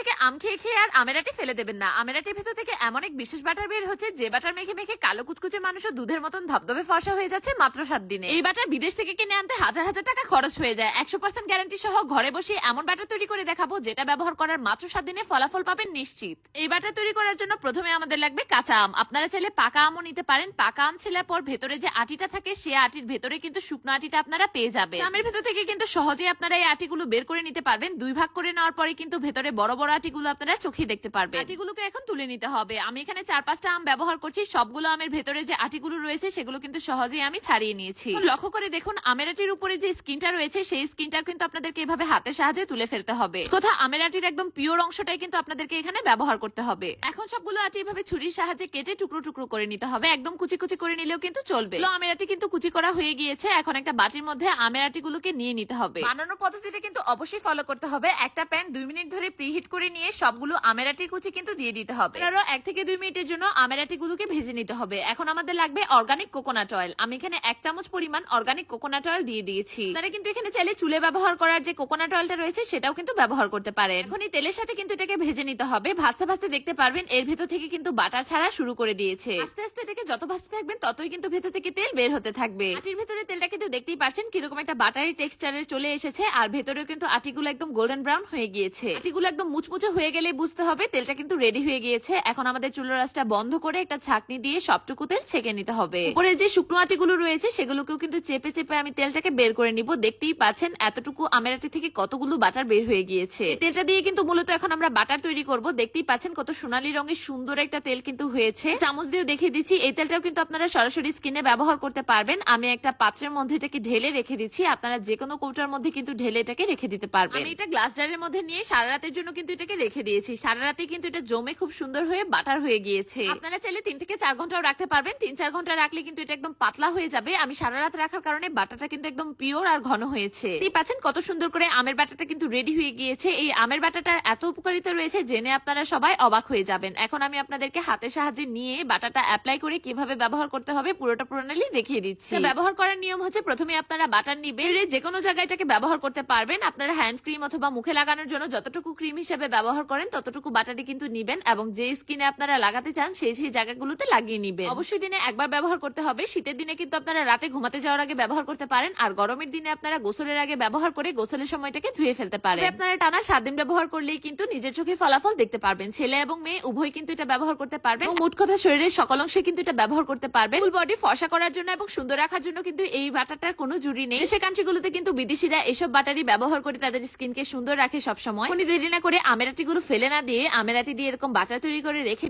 থেকে আম খেয়ে খেয়ে আর আমের আটি ফেলে দেবেন না। আমের আটির ভেতর থেকে এমন এক বিশেষ বাটার বের হচ্ছে যে বাটার মেখে মেখে কালো কুচকুচে মানুষও দুধের মতন ধবধবে ফর্সা হয়ে যাচ্ছে মাত্র 7 দিনে। এই বাটার বিদেশ থেকে কিনে আনতে হাজার হাজার টাকা খরচ হয়ে যায়। 100% গ্যারান্টি সহ ঘরে বসে এমন বাটার তৈরি করে দেখাবো যেটা ব্যবহার করার মাত্র 7 দিনে ফলাফল পাবেন নিশ্চিত। এই বাটার তৈরি করার জন্য প্রথমে আমাদের লাগবে কাঁচা আম। আপনারা চাইলে পাকা আমও নিতে পারেন। পাকা আম ছেলার পর ভেতরে যে আটিটা থাকে সে আটির ভেতরে কিন্তু শুকনো আটিটা আপনারা পেয়ে যাবেন। আমের ভেতর থেকে কিন্তু সহজেই আপনারা এই আটিগুলো বের করে নিতে পারবেন। 2 ভাগ করে নেওয়ার পরে কিন্তু ভেতরে বড় বড় আটিগুলো আপনারা চোখে দেখতে পারবেন। আটিগুলোকে এখন তুলে নিতে হবে। আমি এখানে 4-5টা আম ব্যবহার করছি। সবগুলো আমের ভেতরে যে আটিগুলো রয়েছে সেগুলো কিন্তু সহজেই আমি ছাড়িয়ে নিয়েছি। লক্ষ্য করে দেখুন আমের আটির উপরে যে স্কিনটা রয়েছে সেই স্কিনটা কিন্তু আপনাদেরকে এভাবে হাতের সাহায্যে তুলে ফেলতে হবে। কথা আমের আটির একদম পিওর অংশটাই কিন্তু আপনাদেরকে এখানে ব্যবহার করতে হবে। এখন সবগুলো আটি এভাবে ছুরির সাহায্যে কেটে টুকরো টুকরো করে নিতে হবে। একদম কুচি কুচি করে নিলেও কিন্তু চলবে। আমের আটি কিন্তু কুচি করা হয়ে গিয়েছে। এখন একটা বাটির মধ্যে আমের আটিগুলোকে নিয়ে নিতে হবে। বানানোর পদ্ধতিটা কিন্তু অবশ্যই ফলো করতে হবে। একটা প্যান 2 মিনিট ধরে প্রিহিট করে নিয়ে সবগুলো আমের আটির কুচি কিন্তু দিয়ে দিতে হবে। আরো 1 থেকে 2 মিনিটের জন্য আমের আটিগুলোকে ভেজে নিতে হবে। এখন আমাদের লাগবে অর্গানিক কোকোনাট অয়েল। আমি এখানে 1 চামচ পরিমাণ অর্গানিক কোকোনাট অয়েল দিয়ে দিয়েছি। আপনারা কিন্তু এখানে চাইলে চুলে ব্যবহার করার যে কোকোনাট অয়েলটা রয়েছে সেটাও কিন্তু ব্যবহার করতে পারেন। এখন এই তেলের সাথে কিন্তু এটাকে ভেজে নিতে হবে। ভাজতে ভাজতে দেখতে পারবেন এর ভেতর থেকে কিন্তু বাটার ছাড়া শুরু করে দিয়েছে। আস্তে আস্তে এটাকে যত ভাজতে থাকবেন ততই কিন্তু ভেতর থেকে তেল বের হতে থাকবে। আটির ভেতরে তেলটা কিন্তু দেখতেই পাচ্ছেন কিরকম একটা বাটারি টেক্সচারে চলে এসেছে। আর ভেতরেও কিন্তু আটিগুলো একদম গোল্ডেন ব্রাউন হয়ে গিয়েছে। আটিগুলো একদম মুচমুচে হয়ে গেলে বুঝতে হবে তেলটা কিন্তু রেডি হয়ে গিয়েছে। এখন আমাদের চুলার আঁচটা বন্ধ করে একটা ছাঁকনি দিয়ে সবটুকু তেল ছেঁকে নিতে হবে। উপরে যে শুকনো আটিগুলো রয়েছে সেগুলোকেও কিন্তু চেপে চেপে আমি তেলটাকে বের করে নিব। দেখতেই পাচ্ছেন এতটুকু আমের আটি থেকে কতগুলো বাটার বের হয়ে গিয়েছে। তেলটা দিয়ে কিন্তু মূলত এখন আমরা বাটার তৈরি করব। দেখতেই পাচ্ছেন কত সোনালী রঙের সুন্দর একটা তেল কিন্তু হয়েছে। চামচ দিয়ে দেখিয়ে দিচ্ছি। এই তেলটাও কিন্তু আপনারা সরাসরি স্কিনে ব্যবহার করতে পারবেন। আমি একটা পাত্রের মধ্যে এটাকে ঢেলে রেখে দিচ্ছি। আপনারা যে কোনো কৌটার মধ্যে কিন্তু ঢেলে এটাকে রেখে দিতে পারবেন। আমি এটা গ্লাস জারের মধ্যে নিয়ে সারা রাতের জন্য কিন্তু এটাকে রেখে দিয়েছি। সারা রাতে কিন্তু এটা জমে খুব সুন্দর হয়ে বাটার হয়ে গিয়েছে। আপনারা চাইলে 3 থেকে 4 ঘন্টাও রাখতে পারবেন। 3-4 ঘন্টা রাখলে কিন্তু এটা একদম পাতলা হয়ে যাবে। আমি সারা রাত রাখার কারণে বাটারটা কিন্তু একদম পিওর আর ঘন হয়েছে। দেখতেই পাচ্ছেন কত সুন্দর করে আমের বাটারটা কিন্তু রেডি হয়ে গিয়েছে। এই আমের বাটারটার এত উপকারিতা রয়েছে জেনে আপনারা সবাই অবাক হয়ে যাবেন। এখন আমি আপনাদেরকে হাতের সাহায্যে নিয়ে বাটারটা অ্যাপ্লাই করে কিভাবে ব্যবহার করতে হবে পুরোটা প্রণালী দেখিয়ে দিচ্ছি। ব্যবহার করার নিয়ম হচ্ছে প্রথমে আপনারা বাটার নিবেন। যে কোনো জায়গায় এটাকে ব্যবহার করতে পারবেন। আপনারা হ্যান্ড ক্রিম অথবা মুখে লাগানোর জন্য যতটুকু ক্রিম হিসেবে ব্যবহার করেন ততটুকু বাটারই কিন্তু নিবেন এবং যে স্কিনে আপনারা লাগাতে চান সেই জায়গাগুলোতে লাগিয়ে নিবেন। অবশ্যই দিনে একবার ব্যবহার করতে হবে। শীতের দিনে কিন্তু আপনারা রাতে ঘুমাতে যাওয়ার আগে ব্যবহার করতে পারেন। আর গরমের দিনে আপনারা গোসলের আগে ব্যবহার করে গোসলের সময়টাকে ধুয়ে ফেলতে পারেন। আপনারা টানা 7 দিন ব্যবহার করলেই কিন্তু নিজের চোখে ফলাফল দেখতে পারবেন। ছেলে এবং মেয়ে উভয় কিন্তু এটা ব্যবহার করতে পারবেন। মোট কথা শরীরের সকল অংশে কিন্তু এটা ব্যবহার করতে পারবেন। ফুল বডি ফর্সা করার জন্য এবং সুন্দর রাখার জন্য কিন্তু এই বাটারটার কোনো জুড়ি নেই। দেশের কান্ট্রিগুলোতে কিন্তু বিদেশিরা এসব বাটারই ব্যবহার করে তাদের স্কিনকে সুন্দর রাখে সবসময়। দেরি না করে আমের আটিগুলো ফেলে না দিয়ে আমের আটি দিয়ে এরকম বাটার তৈরি করে রেখে